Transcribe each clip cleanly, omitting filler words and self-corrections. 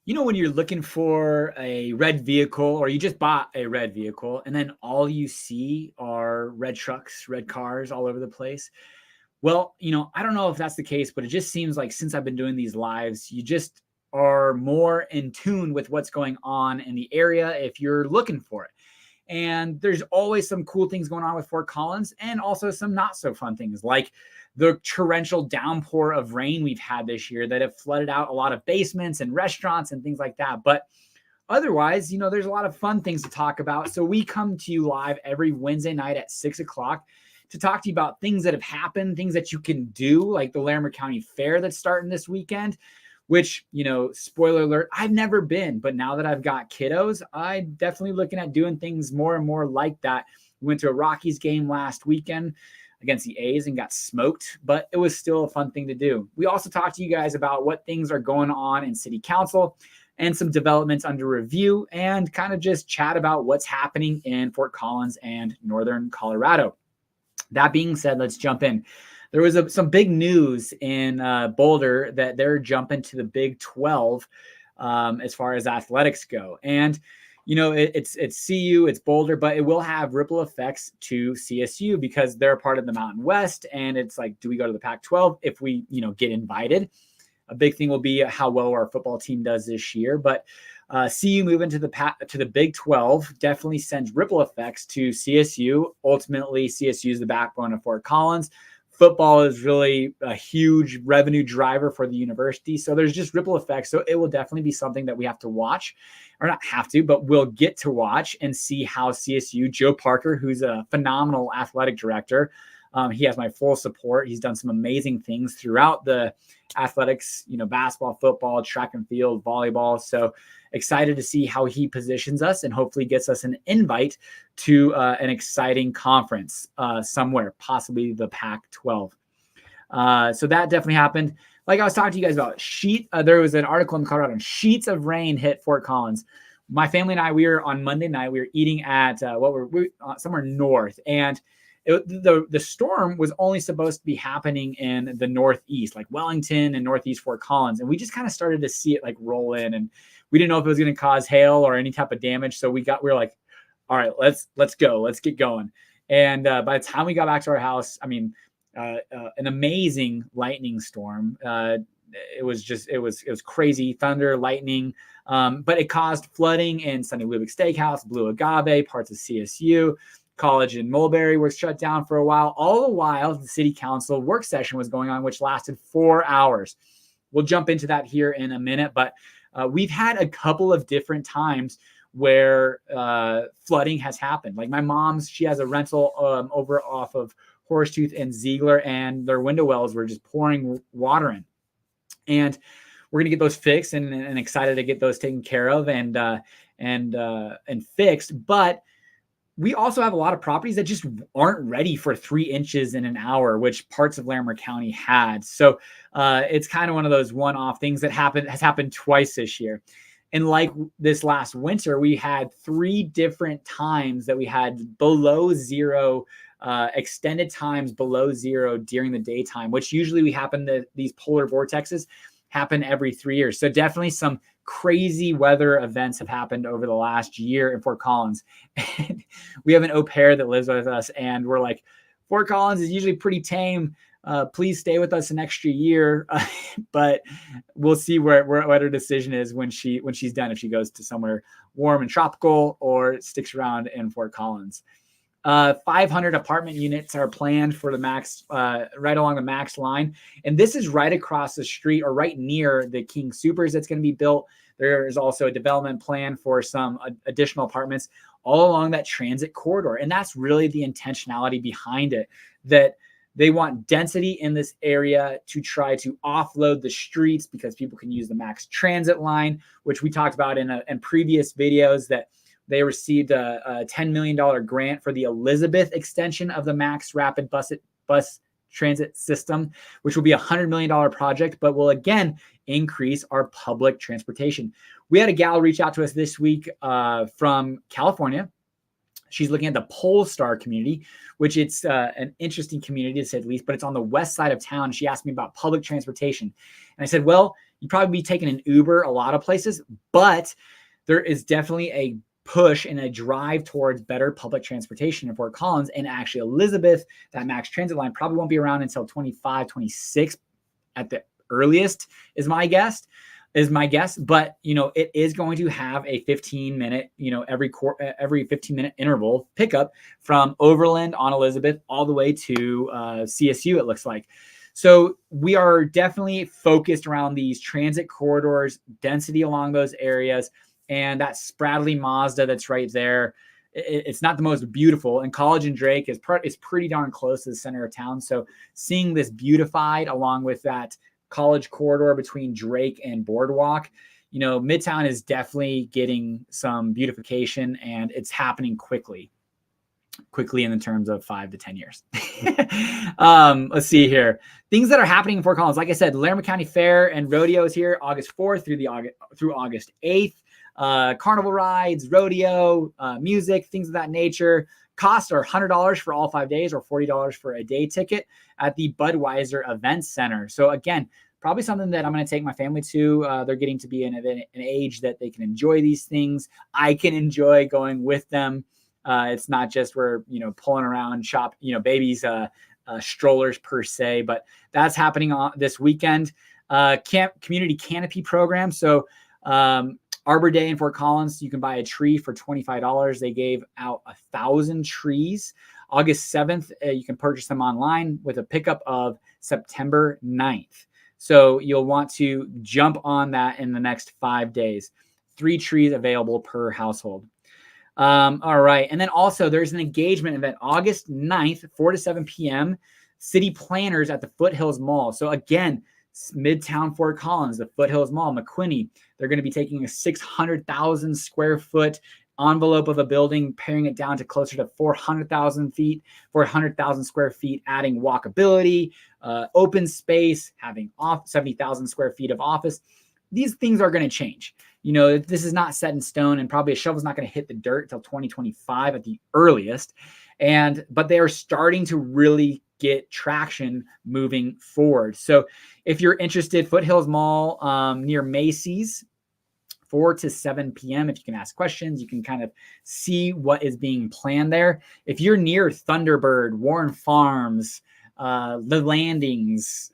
When you're looking for a red vehicle or you just bought a red vehicle and then all you see are red trucks, red cars all over the place. Well, I don't know if that's the case, but it just seems like since I've been doing these lives, you just are more in tune with what's going on in the area if you're looking for it. And there's always some cool things going on with Fort Collins and also some not so fun things like the torrential downpour of rain we've had this year that have flooded out a lot of basements and restaurants and things like that. But otherwise, there's a lot of fun things to talk about. So we come to you live every Wednesday night at 6 o'clock to talk to you about things that have happened, things that you can do, like the Larimer County Fair that's starting this weekend, which, spoiler alert, I've never been, but now that I've got kiddos, I'm definitely looking at doing things more and more like that. We went to a Rockies game last weekend against the A's and got smoked, but it was still a fun thing to do. We also talked to you guys about what things are going on in city council and some developments under review and kind of just chat about what's happening in Fort Collins and Northern Colorado. That being said, let's jump in. There was some big news in Boulder that they're jumping to the Big 12 as far as athletics go. And, it's CU, it's Boulder, but it will have ripple effects to CSU because they're part of the Mountain West. And it's like, do we go to the Pac-12 if we, get invited? A big thing will be how well our football team does this year. But CU moving to the Big 12 definitely sends ripple effects to CSU. Ultimately, CSU is the backbone of Fort Collins. Football is really a huge revenue driver for the university. So there's just ripple effects. So it will definitely be something that we have to watch, or not have to, but we'll get to watch and see how CSU, Joe Parker, who's a phenomenal athletic director, he has my full support. He's done some amazing things throughout the athletics, basketball, football, track and field, volleyball. So excited to see how he positions us and hopefully gets us an invite to an exciting conference somewhere, possibly the Pac-12. So that definitely happened. Like I was talking to you guys about, there was an article in Colorado, sheets of rain hit Fort Collins. My family and I, on Monday night, we were eating at somewhere north, and the storm was only supposed to be happening in the Northeast, like Wellington and Northeast Fort Collins. And we just kind of started to see it like roll in, and we didn't know if it was going to cause hail or any type of damage. So we were like, all right, let's go. Let's get going. And by the time we got back to our house, an amazing lightning storm. It was crazy, thunder, lightning, but it caused flooding in Sunny Lubick Steakhouse, Blue Agave, parts of CSU. College in Mulberry was shut down for a while. All the while, the city council work session was going on, which lasted 4 hours. We'll jump into that here in a minute, but we've had a couple of different times where flooding has happened. Like my mom's, she has a rental over off of Horsetooth and Ziegler, and their window wells were just pouring water in. And we're going to get those fixed and excited to get those taken care of and fixed. But we also have a lot of properties that just aren't ready for 3 inches in an hour, which parts of Larimer County had. So it's kind of one of those one-off things that has happened twice this year. And like this last winter, we had 3 different times that we had below zero, extended times below zero during the daytime, which usually these polar vortexes happen every 3 years. So definitely some crazy weather events have happened over the last year in Fort Collins. And we have an au pair that lives with us, and we're like, Fort Collins is usually pretty tame. Please stay with us an extra year. But we'll see what her decision is when she's done, if she goes to somewhere warm and tropical or sticks around in Fort Collins. 500 apartment units are planned for the max, right along the max line. And this is right across the street or right near the King Supers that's going to be built. There is also a development plan for some additional apartments all along that transit corridor. And that's really the intentionality behind it, that they want density in this area to try to offload the streets because people can use the max transit line, which we talked about in previous videos, that they received a $10 million grant for the Elizabeth extension of the Max Rapid bus transit system, which will be a $100 million project, but will again increase our public transportation. We had a gal reach out to us this week from California. She's looking at the Polestar community, which it's an interesting community to say the least, but it's on the west side of town. She asked me about public transportation. And I said, well, You'd probably be taking an Uber a lot of places, but there is definitely a push and a drive towards better public transportation in Fort Collins. And actually Elizabeth, that max transit line probably won't be around until 25, 26 at the earliest is my guess. But, it is going to have a 15-minute, every 15-minute interval pickup from Overland on Elizabeth all the way to CSU, it looks like. So we are definitely focused around these transit corridors, density along those areas, and that Spradley Mazda that's right there. It's not the most beautiful, and College and Drake is pretty darn close to the center of town. So seeing this beautified along with that College corridor between Drake and Boardwalk, Midtown is definitely getting some beautification, and it's happening quickly in the terms of 5 to 10 years. Let's see here. Things that are happening in Fort Collins. Like I said, Larimer County Fair and Rodeo is here August 4th through August 8th. Carnival rides, rodeo, music, things of that nature. Costs are $100 for all 5 days or $40 for a day ticket at the Budweiser Event Center. So again, probably something that I'm going to take my family to. They're getting to be in an age that they can enjoy these things. I can enjoy going with them. It's not just we're, pulling around babies, strollers per se, but that's happening on this weekend. Community canopy program. So, Arbor Day in Fort Collins, you can buy a tree for $25. They gave out 1,000 trees. August 7th, you can purchase them online with a pickup of September 9th. So you'll want to jump on that in the next 5 days. 3 trees available per household. All right. And then also there's an engagement event August 9th, 4 to 7 p.m. City planners at the Foothills Mall. So again, Midtown Fort Collins, the Foothills Mall, McQuinney, they're going to be taking a 600,000 square foot envelope of a building, paring it down to closer to 400,000 square feet, adding walkability, open space, having 70,000 square feet of office. These things are going to change. This is not set in stone, and probably a shovel's not going to hit the dirt until 2025 at the earliest. But they are starting to really get traction moving forward. So if you're interested, Foothills Mall near Macy's, 4 to 7 p.m. If you can ask questions, you can kind of see what is being planned there. If you're near Thunderbird, Warren Farms, the landings,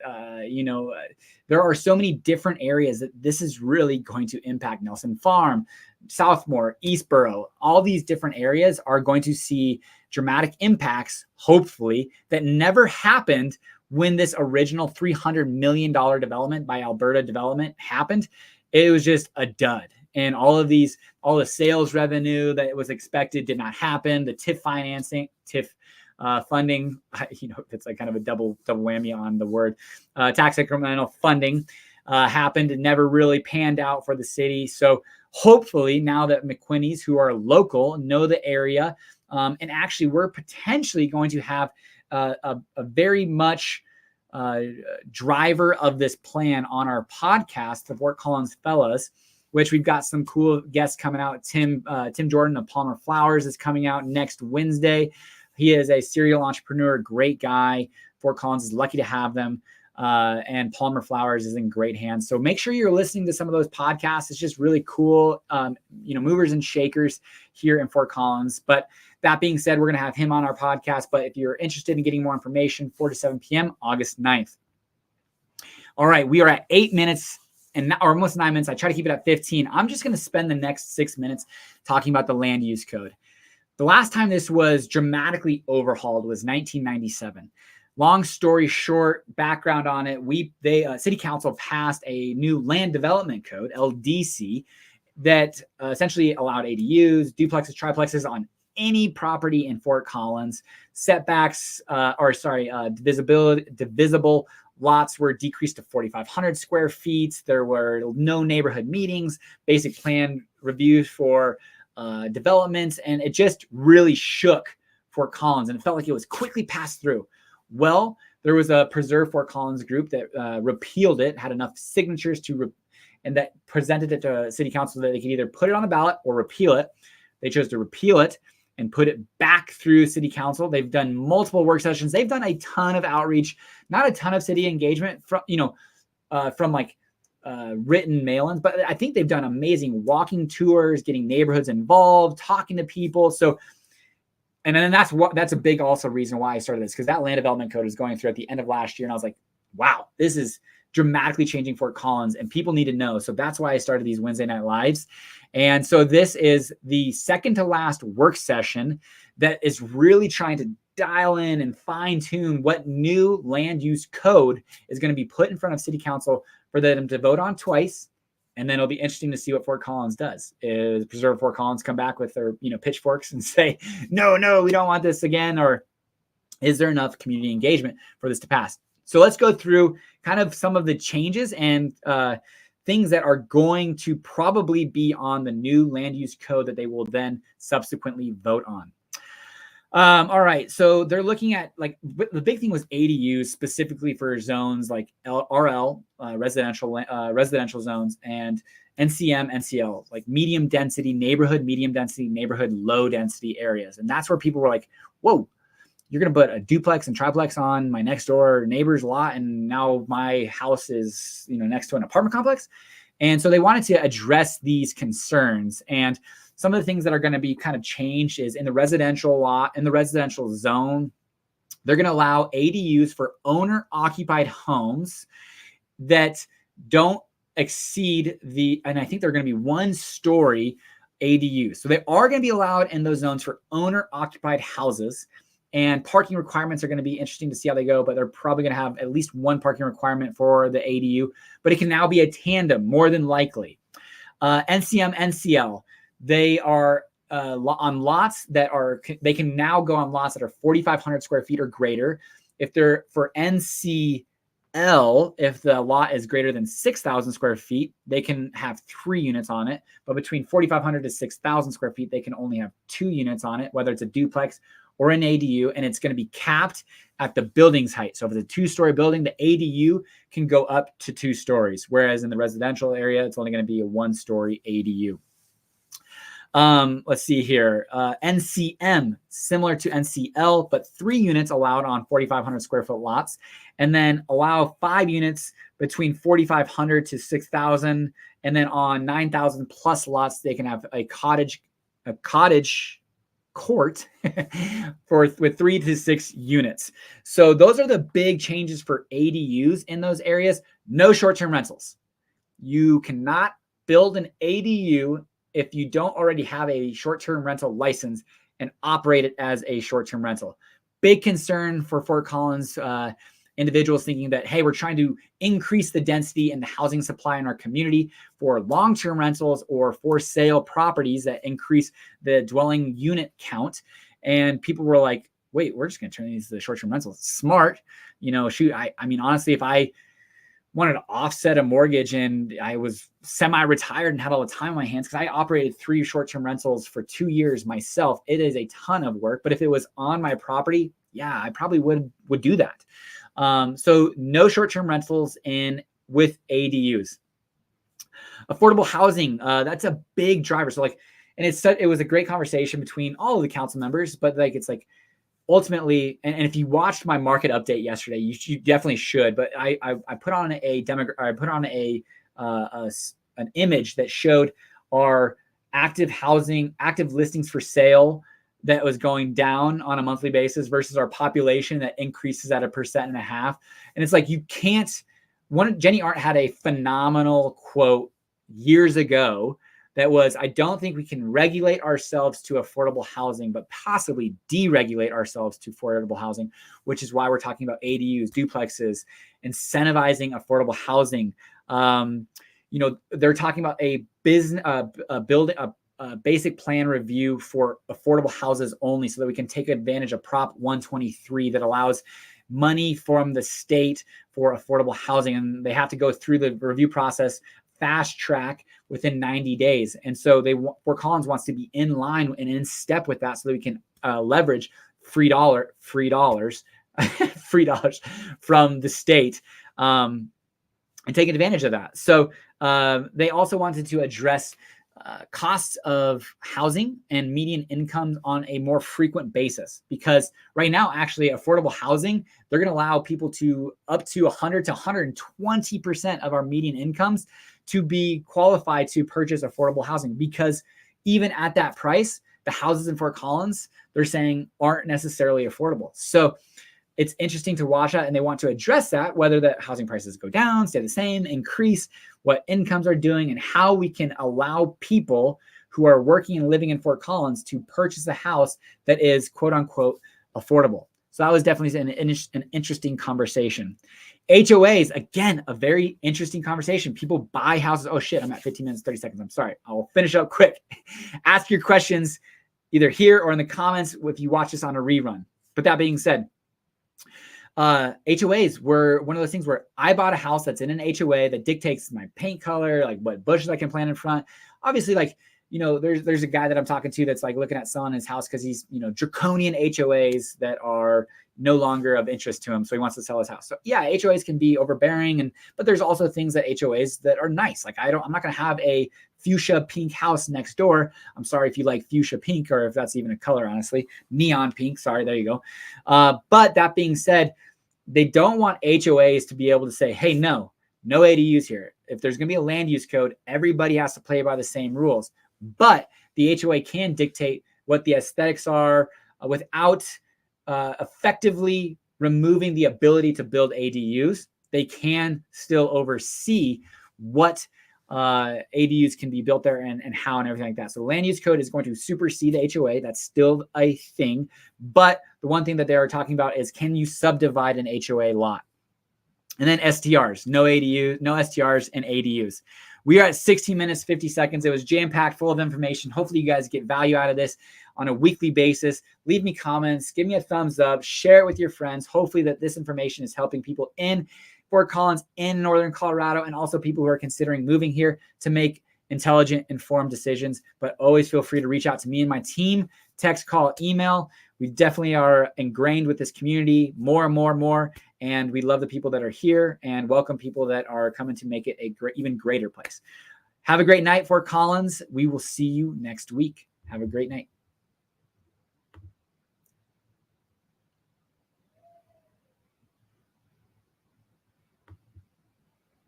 there are so many different areas that this is really going to impact. Nelson Farm, Southmore, Eastboro, all these different areas are going to see dramatic impacts, hopefully, that never happened when this original $300 million development by Alberta Development happened. It was just a dud. And all the sales revenue that was expected did not happen. The TIF financing, funding, it's like kind of a double whammy on the word, tax incremental funding happened and never really panned out for the city. So hopefully now that McQuinney's, who are local, know the area, and actually we're potentially going to have a very much driver of this plan on our podcast, the Fort Collins Fellas, which we've got some cool guests coming out. Tim Jordan of Palmer Flowers is coming out next Wednesday. He is a serial entrepreneur, great guy. Fort Collins is lucky to have them. And Palmer Flowers is in great hands. So make sure you're listening to some of those podcasts. It's just really cool, movers and shakers here in Fort Collins. But that being said, we're going to have him on our podcast. But if you're interested in getting more information, 4 to 7 p.m., August 9th. All right, we are at 8 minutes or almost 9 minutes. I try to keep it at 15. I'm just going to spend the next 6 minutes talking about the land use code. The last time this was dramatically overhauled was 1997. Long story short, background on it, City Council passed a new land development code, LDC, that essentially allowed ADUs, duplexes, triplexes on any property in Fort Collins. Setbacks, divisible lots were decreased to 4,500 square feet. There were no neighborhood meetings, basic plan reviews for developments, and it just really shook Fort Collins, and it felt like it was quickly passed through. Well, there was a Preserve Fort Collins group that repealed it, had enough signatures and that presented it to City Council that they could either put it on the ballot or repeal it. They chose to repeal it and put it back through City Council. They've done multiple work sessions. They've done a ton of outreach, not a ton of city engagement from like written mail-ins, but I think they've done amazing walking tours, getting neighborhoods involved, talking to people. So, and then that's a big also reason why I started this, because that land development code was going through at the end of last year, and I was like, wow, this is dramatically changing Fort Collins, and people need to know. So that's why I started these Wednesday Night Lives. And so this is the second to last work session that is really trying to dial in and fine tune what new land use code is going to be put in front of City Council for them to vote on twice. And then it'll be interesting to see what Fort Collins does. Is Preserve Fort Collins come back with their pitchforks and say, no, we don't want this again? Or is there enough community engagement for this to pass? So let's go through kind of some of the changes and things that are going to probably be on the new land use code that they will then subsequently vote on. All right, so they're looking at, like, the big thing was ADUs specifically for zones like RL, residential zones, and NCM, NCL, like medium density, neighborhood low density areas. And that's where people were like, whoa, you're going to put a duplex and triplex on my next door neighbor's lot, and now my house is, next to an apartment complex. And so they wanted to address these concerns. And some of the things that are going to be kind of changed is in the residential lot, in the residential zone, they're going to allow ADUs for owner-occupied homes that don't exceed and I think they're going to be 1-story ADUs. So they are going to be allowed in those zones for owner-occupied houses. And parking requirements are going to be interesting to see how they go, but they're probably going to have at least one parking requirement for the ADU, but it can now be a tandem, more than likely. NCM, NCL, they are on lots they can now go on lots that are 4,500 square feet or greater. If they're for NCL, if the lot is greater than 6,000 square feet, they can have 3 units on it. But between 4,500 to 6,000 square feet, they can only have 2 units on it, whether it's a duplex or an ADU, and it's going to be capped at the building's height. So if it's a 2-story building, the ADU can go up to 2 stories, whereas in the residential area, it's only going to be a 1-story ADU. Let's see here. NCM, similar to NCL, but 3 units allowed on 4,500 square foot lots, and then allow 5 units between 4,500 to 6,000. And then on 9,000 plus lots, they can have a cottage court with 3 to 6 units. So those are the big changes for ADUs in those areas. No short-term rentals. You cannot build an ADU if you don't already have a short-term rental license and operate it as a short-term rental. Big concern for Fort Collins individuals thinking that, hey, we're trying to increase the density and the housing supply in our community for long-term rentals or for sale properties that increase the dwelling unit count. And people were like, wait, we're just going to turn these to short-term rentals. Smart. Shoot, I mean, honestly, if I wanted to offset a mortgage and I was semi-retired and had all the time on my hands, because I operated 3 short-term rentals for 2 years myself, it is a ton of work. But if it was on my property, yeah, I probably would do that. So no short-term rentals with ADUs. Affordable housing, that's a big driver. So it was a great conversation between all of the council members, but ultimately, and if you watched my market update yesterday, you definitely should. But I put on an image that showed our active listings for sale that was going down on a monthly basis versus our population that increases at 1.5%. And it's like, you can't. Jenny Arndt had a phenomenal quote years ago that was, I don't think we can regulate ourselves to affordable housing, but possibly deregulate ourselves to affordable housing, which is why we're talking about ADUs, duplexes, incentivizing affordable housing. They're talking about a basic plan review for affordable houses only, so that we can take advantage of Prop 123 that allows money from the state for affordable housing. And they have to go through the review process fast track within 90 days. And so Fort Collins wants to be in line and in step with that, so that we can leverage free dollars from the state and take advantage of that. So they also wanted to address costs of housing and median incomes on a more frequent basis. Because right now, actually, affordable housing, they're going to allow people to up to 100 to 120% of our median incomes to be qualified to purchase affordable housing. Because even at that price, the houses in Fort Collins, they're saying aren't necessarily affordable. So it's interesting to watch that, and they want to address that, whether the housing prices go down, stay the same, increase, what incomes are doing, and how we can allow people who are working and living in Fort Collins to purchase a house that is quote unquote affordable. So that was definitely an interesting conversation. HOAs, again, a very interesting conversation. People buy houses. Oh shit, I'm at 15 minutes, 30 seconds. I'm sorry. I'll finish up quick. Ask your questions either here or in the comments if you watch this on a rerun. But that being said, HOAs were one of those things where I bought a house that's in an HOA that dictates my paint color, like what bushes I can plant in front. Obviously, like, you know, there's a guy that I'm talking to that's like looking at selling his house because he's, you know, draconian HOAs that are no longer of interest to him. So he wants to sell his house. So yeah, HOAs can be overbearing, but there's also things that HOAs that are nice. Like I'm not going to have a fuchsia pink house next door. I'm sorry if you like fuchsia pink, or if that's even a color, honestly, neon pink. Sorry, there you go. But that being said, they don't want HOAs to be able to say, hey, no ADUs here. If there's going to be a land use code, everybody has to play by the same rules. But the HOA can dictate what the aesthetics are without effectively removing the ability to build ADUs. They can still oversee what ADUs can be built there and how and everything like that. So land use code is going to supersede the HOA. That's still a thing. But the one thing that they are talking about is, can you subdivide an HOA lot? And then STRs, no ADU, no STRs and ADUs. We are at 16 minutes, 50 seconds. It was jam-packed, full of information. Hopefully you guys get value out of this on a weekly basis. Leave me comments, give me a thumbs up, share it with your friends. Hopefully that this information is helping people in Fort Collins, in Northern Colorado, and also people who are considering moving here to make intelligent, informed decisions. But always feel free to reach out to me and my team, text, call, email. We definitely are ingrained with this community more and more. And we love the people that are here and welcome people that are coming to make it a even greater place. Have a great night, Fort Collins. We will see you next week. Have a great night.